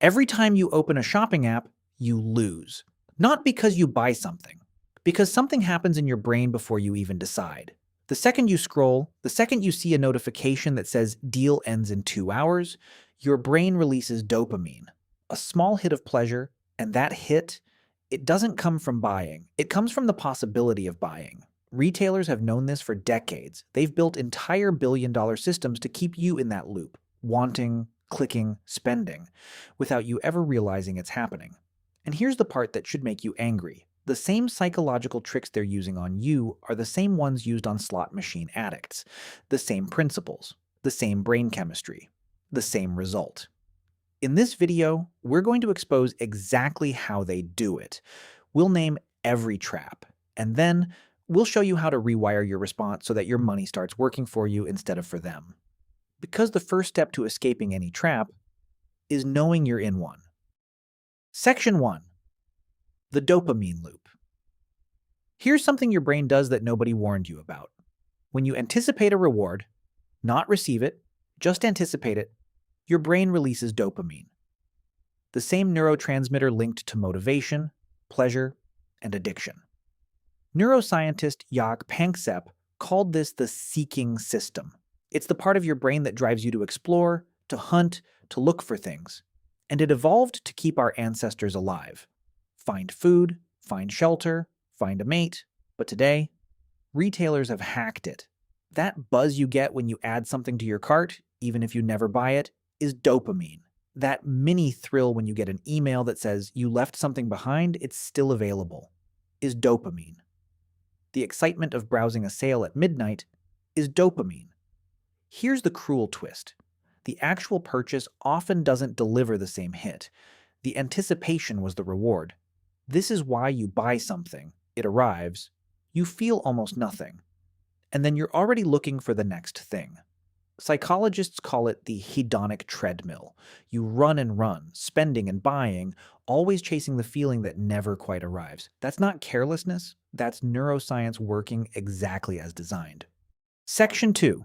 Every time you open a shopping app, you lose. Not because you buy something, because something happens in your brain before you even decide. The second you scroll, the second you see a notification that says deal ends in 2 hours, your brain releases dopamine, a small hit of pleasure, and that hit, it doesn't come from buying. It comes from the possibility of buying. Retailers have known this for decades. They've built entire billion-dollar systems to keep you in that loop, wanting, clicking, spending, without you ever realizing it's happening. And here's the part that should make you angry. The same psychological tricks they're using on you are the same ones used on slot machine addicts. The same principles, the same brain chemistry, the same result. In this video, we're going to expose exactly how they do it. We'll name every trap, and then we'll show you how to rewire your response so that your money starts working for you instead of for them. Because the first step to escaping any trap is knowing you're in one. Section 1. The dopamine loop. Here's something your brain does that nobody warned you about. When you anticipate a reward, not receive it, just anticipate it, your brain releases dopamine, the same neurotransmitter linked to motivation, pleasure, and addiction. Neuroscientist Jaak Panksepp called this the seeking system. It's the part of your brain that drives you to explore, to hunt, to look for things. And it evolved to keep our ancestors alive. Find food, find shelter, find a mate. But today, retailers have hacked it. That buzz you get when you add something to your cart, even if you never buy it, is dopamine. That mini thrill when you get an email that says you left something behind, it's still available, is dopamine. The excitement of browsing a sale at midnight is dopamine. Here's the cruel twist. The actual purchase often doesn't deliver the same hit. The anticipation was the reward. This is why you buy something. It arrives, you feel almost nothing, and then you're already looking for the next thing. Psychologists call it the hedonic treadmill. You run and run, spending and buying, always chasing the feeling that never quite arrives. That's not carelessness, that's neuroscience working exactly as designed. Section 2.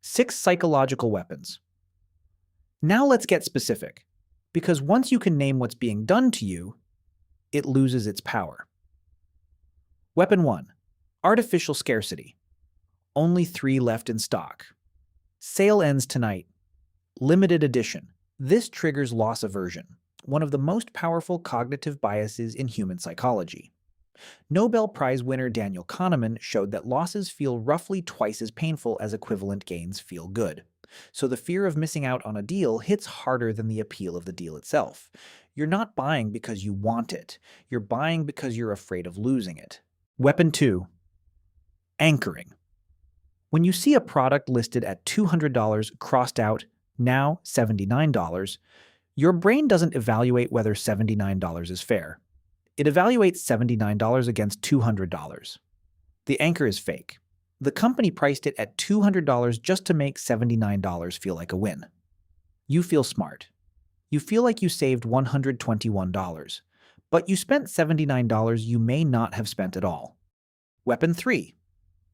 6 psychological weapons. Now let's get specific, because once you can name what's being done to you, it loses its power. Weapon 1. Artificial scarcity. Only 3 left in stock. Sale ends tonight. Limited edition. This triggers loss aversion, one of the most powerful cognitive biases in human psychology. Nobel Prize winner Daniel Kahneman showed that losses feel roughly twice as painful as equivalent gains feel good. So the fear of missing out on a deal hits harder than the appeal of the deal itself. You're not buying because you want it. You're buying because you're afraid of losing it. Weapon 2. Anchoring. When you see a product listed at $200 crossed out, now $79, your brain doesn't evaluate whether $79 is fair. It evaluates $79 against $200. The anchor is fake. The company priced it at $200 just to make $79 feel like a win. You feel smart. You feel like you saved $121, but you spent $79 you may not have spent at all. Weapon 3.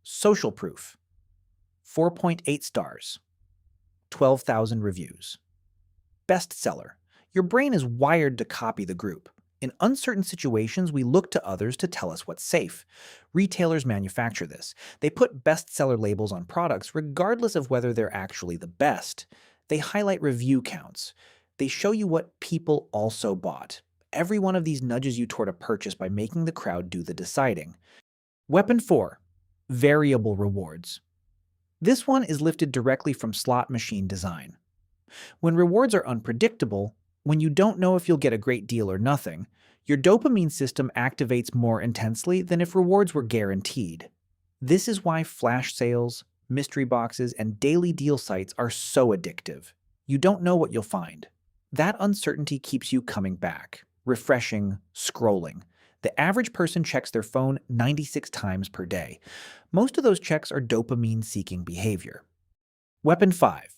Social proof. 4.8 stars. 12,000 reviews. Bestseller. Your brain is wired to copy the group. In uncertain situations, we look to others to tell us what's safe. Retailers manufacture this. They put bestseller labels on products regardless of whether they're actually the best. They highlight review counts. They show you what people also bought. Every one of these nudges you toward a purchase by making the crowd do the deciding. Weapon 4. Variable rewards. This one is lifted directly from slot machine design. When rewards are unpredictable, when you don't know if you'll get a great deal or nothing, your dopamine system activates more intensely than if rewards were guaranteed. This is why flash sales, mystery boxes, and daily deal sites are so addictive. You don't know what you'll find. That uncertainty keeps you coming back, refreshing, scrolling. The average person checks their phone 96 times per day. Most of those checks are dopamine-seeking behavior. Weapon 5.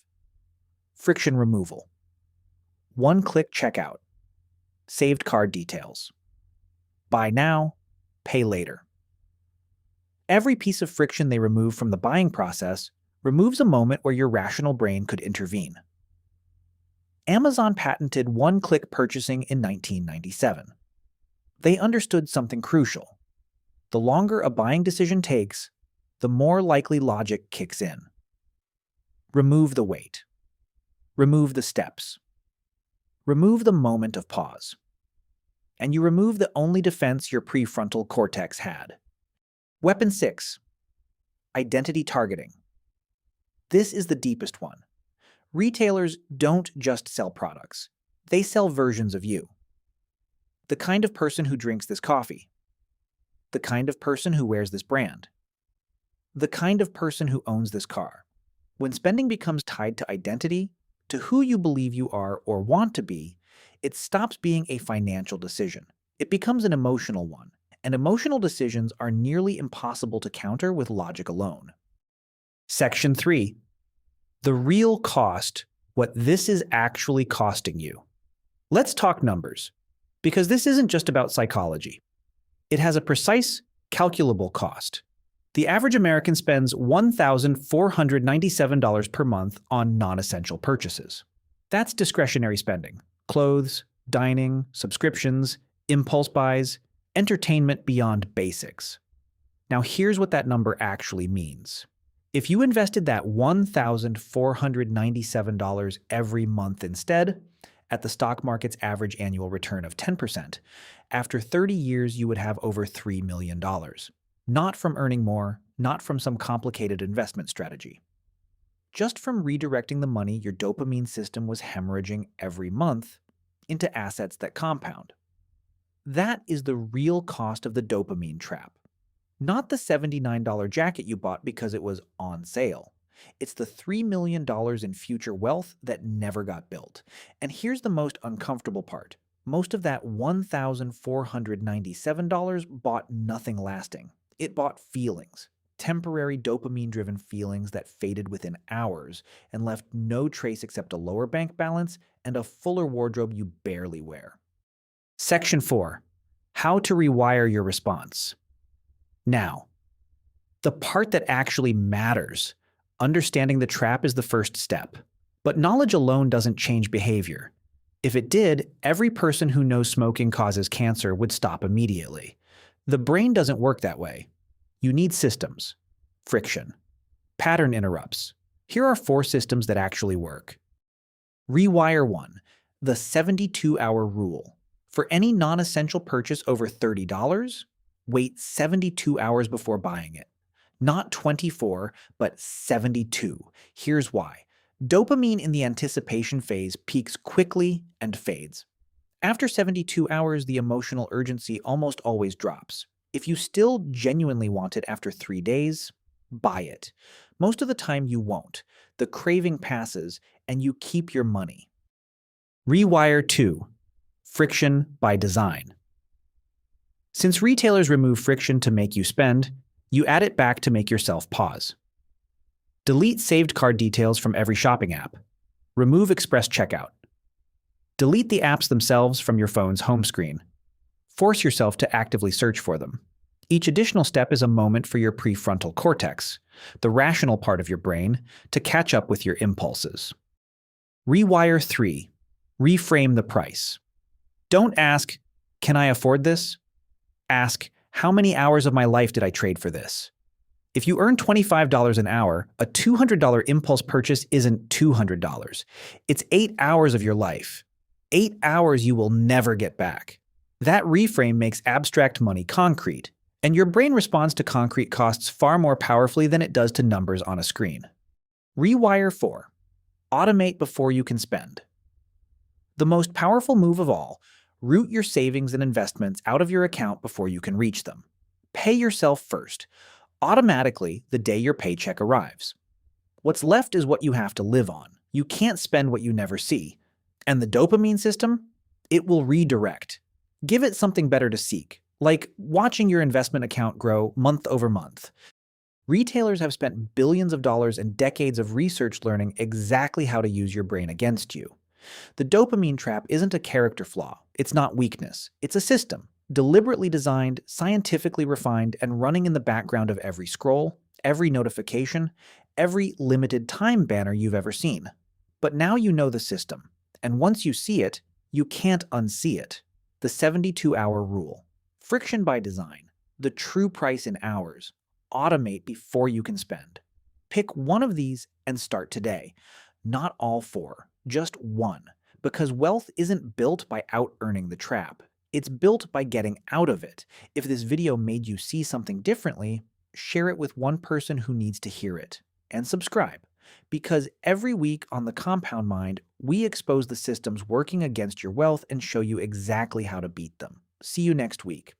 Friction removal. One-click checkout. Saved card details. Buy now, pay later. Every piece of friction they remove from the buying process removes a moment where your rational brain could intervene. Amazon patented one-click purchasing in 1997. They understood something crucial. The longer a buying decision takes, the more likely logic kicks in. Remove the wait. Remove the steps. Remove the moment of pause. And you remove the only defense your prefrontal cortex had. Weapon 6. Identity targeting. This is the deepest one. Retailers don't just sell products. They sell versions of you. The kind of person who drinks this coffee. The kind of person who wears this brand. The kind of person who owns this car. When spending becomes tied to identity, to who you believe you are or want to be, it stops being a financial decision. It becomes an emotional one, and emotional decisions are nearly impossible to counter with logic alone. Section 3. The real cost, what this is actually costing you. Let's talk numbers, because this isn't just about psychology. It has a precise, calculable cost. The average American spends $1,497 per month on non-essential purchases. That's discretionary spending. Clothes, dining, subscriptions, impulse buys, entertainment beyond basics. Now here's what that number actually means. If you invested that $1,497 every month instead, at the stock market's average annual return of 10%, after 30 years you would have over $3 million. Not from earning more, not from some complicated investment strategy. Just from redirecting the money your dopamine system was hemorrhaging every month into assets that compound. That is the real cost of the dopamine trap. Not the $79 jacket you bought because it was on sale. It's the $3 million in future wealth that never got built. And here's the most uncomfortable part. Most of that $1,497 bought nothing lasting. It bought feelings. Temporary dopamine-driven feelings that faded within hours and left no trace except a lower bank balance and a fuller wardrobe you barely wear. Section 4. How to rewire your response. Now, the part that actually matters. Understanding the trap is the first step. But knowledge alone doesn't change behavior. If it did, every person who knows smoking causes cancer would stop immediately. The brain doesn't work that way. You need systems. Friction. Pattern interrupts. Here are 4 systems that actually work. Rewire 1. The 72-hour rule. For any non-essential purchase over $30, wait 72 hours before buying it. Not 24, but 72. Here's why. Dopamine in the anticipation phase peaks quickly and fades. After 72 hours, the emotional urgency almost always drops. If you still genuinely want it after 3 days, buy it. Most of the time you won't. The craving passes, and you keep your money. Rewire 2. Friction by design. Since retailers remove friction to make you spend, you add it back to make yourself pause. Delete saved card details from every shopping app. Remove express checkout. Delete the apps themselves from your phone's home screen. Force yourself to actively search for them. Each additional step is a moment for your prefrontal cortex, the rational part of your brain, to catch up with your impulses. Rewire 3. Reframe the price. Don't ask, "Can I afford this?" Ask, "How many hours of my life did I trade for this?" If you earn $25 an hour, a $200 impulse purchase isn't $200. It's 8 hours of your life. 8 hours you will never get back. That reframe makes abstract money concrete, and your brain responds to concrete costs far more powerfully than it does to numbers on a screen. Rewire 4. Automate before you can spend. The most powerful move of all, root your savings and investments out of your account before you can reach them. Pay yourself first, automatically the day your paycheck arrives. What's left is what you have to live on. You can't spend what you never see. And the dopamine system? It will redirect. Give it something better to seek, like watching your investment account grow month over month. Retailers have spent billions of dollars and decades of research learning exactly how to use your brain against you. The dopamine trap isn't a character flaw. It's not weakness. It's a system, deliberately designed, scientifically refined, and running in the background of every scroll, every notification, every limited time banner you've ever seen. But now you know the system, And once you see it, you can't unsee it. The 72-hour rule. Friction by design. The true price in hours. Automate before you can spend. Pick one of these and start today. Not all four, just one. Because wealth isn't built by out-earning the trap. It's built by getting out of it. If this video made you see something differently, share it with one person who needs to hear it. And subscribe. Because every week on The Compound Mind, we expose the systems working against your wealth and show you exactly how to beat them. See you next week.